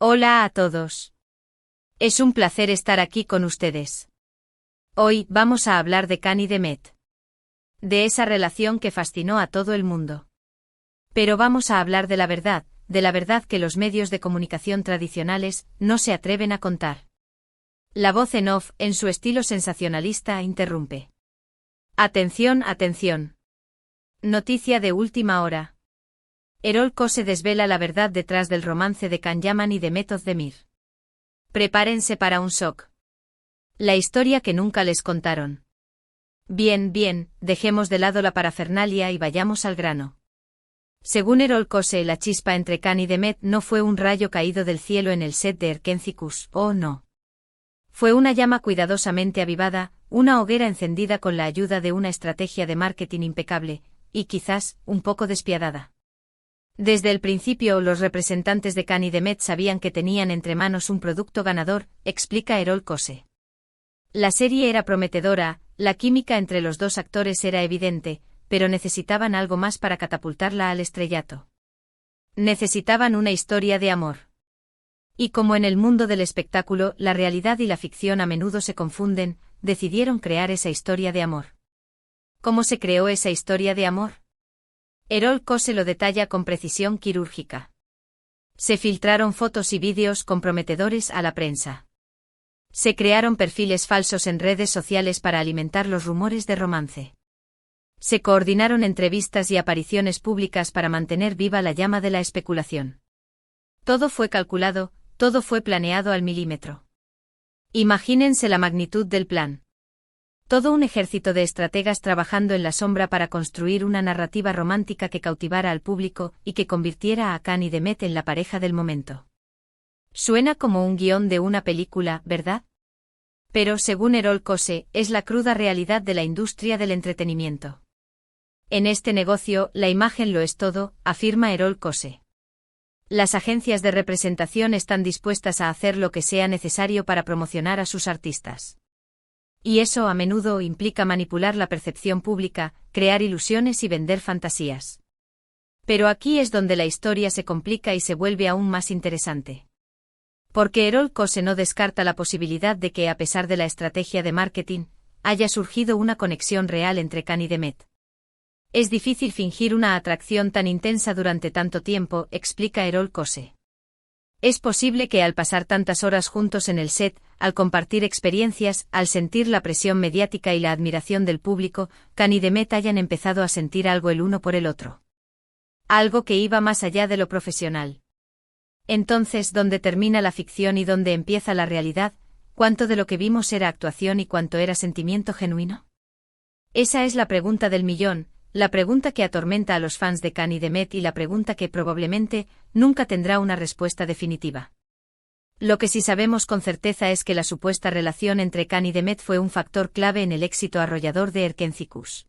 Hola a todos. Es un placer estar aquí con ustedes. Hoy vamos a hablar de Cán y Demet. De esa relación que fascinó a todo el mundo. Pero vamos a hablar de la verdad que los medios de comunicación tradicionales no se atreven a contar. La voz en off, en su estilo sensacionalista, interrumpe. Atención, atención. Noticia de última hora. Erol Köse desvela la verdad detrás del romance de Can Yaman y Demet Özdemir. Prepárense para un shock. La historia que nunca les contaron. Bien, dejemos de lado la parafernalia y vayamos al grano. Según Erol Köse, la chispa entre Can y Demet no fue un rayo caído del cielo en el set de Erkenci-Kuş, oh no. Fue una llama cuidadosamente avivada, una hoguera encendida con la ayuda de una estrategia de marketing impecable, y quizás, un poco despiadada. Desde el principio los representantes de Can y Demet sabían que tenían entre manos un producto ganador, explica Erol Köse. La serie era prometedora, la química entre los dos actores era evidente, pero necesitaban algo más para catapultarla al estrellato. Necesitaban una historia de amor. Y como en el mundo del espectáculo la realidad y la ficción a menudo se confunden, decidieron crear esa historia de amor. ¿Cómo se creó esa historia de amor? Erol Köse lo detalla con precisión quirúrgica. Se filtraron fotos y vídeos comprometedores a la prensa. Se crearon perfiles falsos en redes sociales para alimentar los rumores de romance. Se coordinaron entrevistas y apariciones públicas para mantener viva la llama de la especulación. Todo fue calculado, todo fue planeado al milímetro. Imagínense la magnitud del plan. Todo un ejército de estrategas trabajando en la sombra para construir una narrativa romántica que cautivara al público y que convirtiera a Can y Demet en la pareja del momento. Suena como un guión de una película, ¿verdad? Pero, según Erol Köse, es la cruda realidad de la industria del entretenimiento. En este negocio, la imagen lo es todo, afirma Erol Köse. Las agencias de representación están dispuestas a hacer lo que sea necesario para promocionar a sus artistas. Y eso a menudo implica manipular la percepción pública, crear ilusiones y vender fantasías. Pero aquí es donde la historia se complica y se vuelve aún más interesante. Porque Erol Köse no descarta la posibilidad de que, a pesar de la estrategia de marketing, haya surgido una conexión real entre Can y Demet. Es difícil fingir una atracción tan intensa durante tanto tiempo, explica Erol Köse. Es posible que al pasar tantas horas juntos en el set, al compartir experiencias, al sentir la presión mediática y la admiración del público, Can y Demet hayan empezado a sentir algo el uno por el otro. Algo que iba más allá de lo profesional. Entonces, ¿dónde termina la ficción y dónde empieza la realidad? ¿Cuánto de lo que vimos era actuación y cuánto era sentimiento genuino? Esa es la pregunta del millón. La pregunta que atormenta a los fans de Can y Demet y la pregunta que probablemente nunca tendrá una respuesta definitiva. Lo que sí sabemos con certeza es que la supuesta relación entre Can y Demet fue un factor clave en el éxito arrollador de Erkenci-Kuş.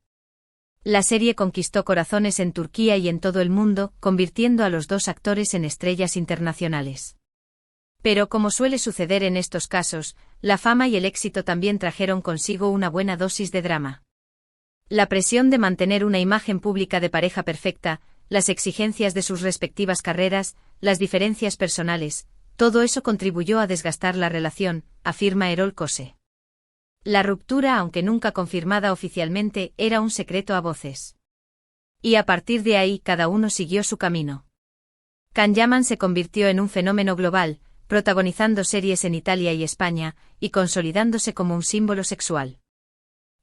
La serie conquistó corazones en Turquía y en todo el mundo, convirtiendo a los dos actores en estrellas internacionales. Pero como suele suceder en estos casos, la fama y el éxito también trajeron consigo una buena dosis de drama. La presión de mantener una imagen pública de pareja perfecta, las exigencias de sus respectivas carreras, las diferencias personales, todo eso contribuyó a desgastar la relación, afirma Erol Köse. La ruptura, aunque nunca confirmada oficialmente, era un secreto a voces. Y a partir de ahí cada uno siguió su camino. Can Yaman se convirtió en un fenómeno global, protagonizando series en Italia y España, y consolidándose como un símbolo sexual.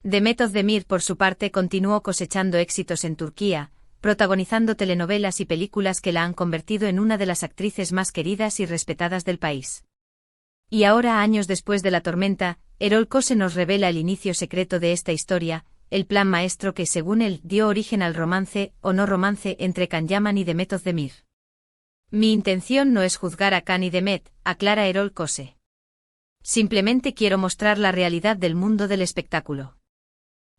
Demet Özdemir, por su parte, continuó cosechando éxitos en Turquía, protagonizando telenovelas y películas que la han convertido en una de las actrices más queridas y respetadas del país. Y ahora, años después de la tormenta, Erol Köse nos revela el inicio secreto de esta historia, el plan maestro que, según él, dio origen al romance, o no romance, entre Can Yaman y Demet Özdemir. Mi intención no es juzgar a Can y Demet, aclara Erol Köse. Simplemente quiero mostrar la realidad del mundo del espectáculo.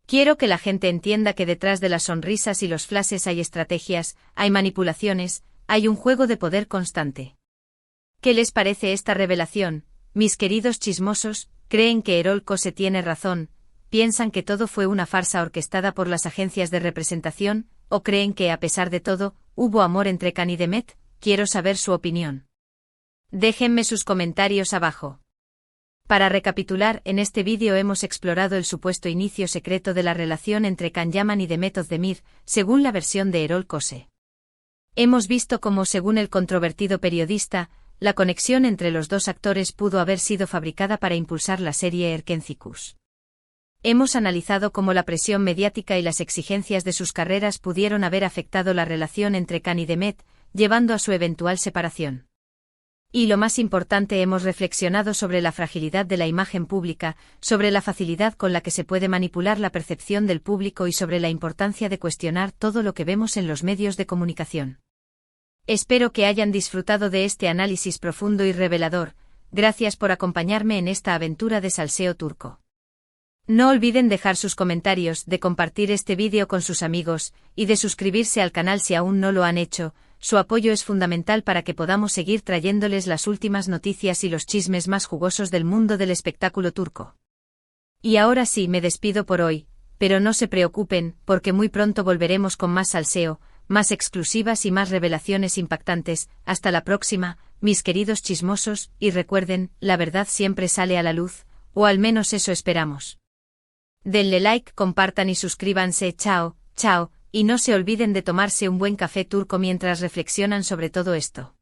Quiero que la gente entienda que detrás de las sonrisas y los flashes hay estrategias, hay manipulaciones, hay un juego de poder constante. ¿Qué les parece esta revelación, mis queridos chismosos? ¿Creen que Erol Köse tiene razón? ¿Piensan que todo fue una farsa orquestada por las agencias de representación? ¿O creen que, a pesar de todo, hubo amor entre Can y Demet? Quiero saber su opinión. Déjenme sus comentarios abajo. Para recapitular, en este vídeo hemos explorado el supuesto inicio secreto de la relación entre Can Yaman y Demet Özdemir, según la versión de Erol Köse. Hemos visto cómo, según el controvertido periodista, la conexión entre los dos actores pudo haber sido fabricada para impulsar la serie Erkencikus. Hemos analizado cómo la presión mediática y las exigencias de sus carreras pudieron haber afectado la relación entre Can y Demet, llevando a su eventual separación. Y lo más importante, hemos reflexionado sobre la fragilidad de la imagen pública, sobre la facilidad con la que se puede manipular la percepción del público y sobre la importancia de cuestionar todo lo que vemos en los medios de comunicación. Espero que hayan disfrutado de este análisis profundo y revelador. Gracias por acompañarme en esta aventura de salseo turco. No olviden dejar sus comentarios, de compartir este vídeo con sus amigos, y de suscribirse al canal si aún no lo han hecho. Su apoyo es fundamental para que podamos seguir trayéndoles las últimas noticias y los chismes más jugosos del mundo del espectáculo turco. Y ahora sí, me despido por hoy, pero no se preocupen, porque muy pronto volveremos con más salseo, más exclusivas y más revelaciones impactantes. Hasta la próxima, mis queridos chismosos, y recuerden, la verdad siempre sale a la luz, o al menos eso esperamos. Denle like, compartan y suscríbanse. Chao, chao, y no se olviden de tomarse un buen café turco mientras reflexionan sobre todo esto.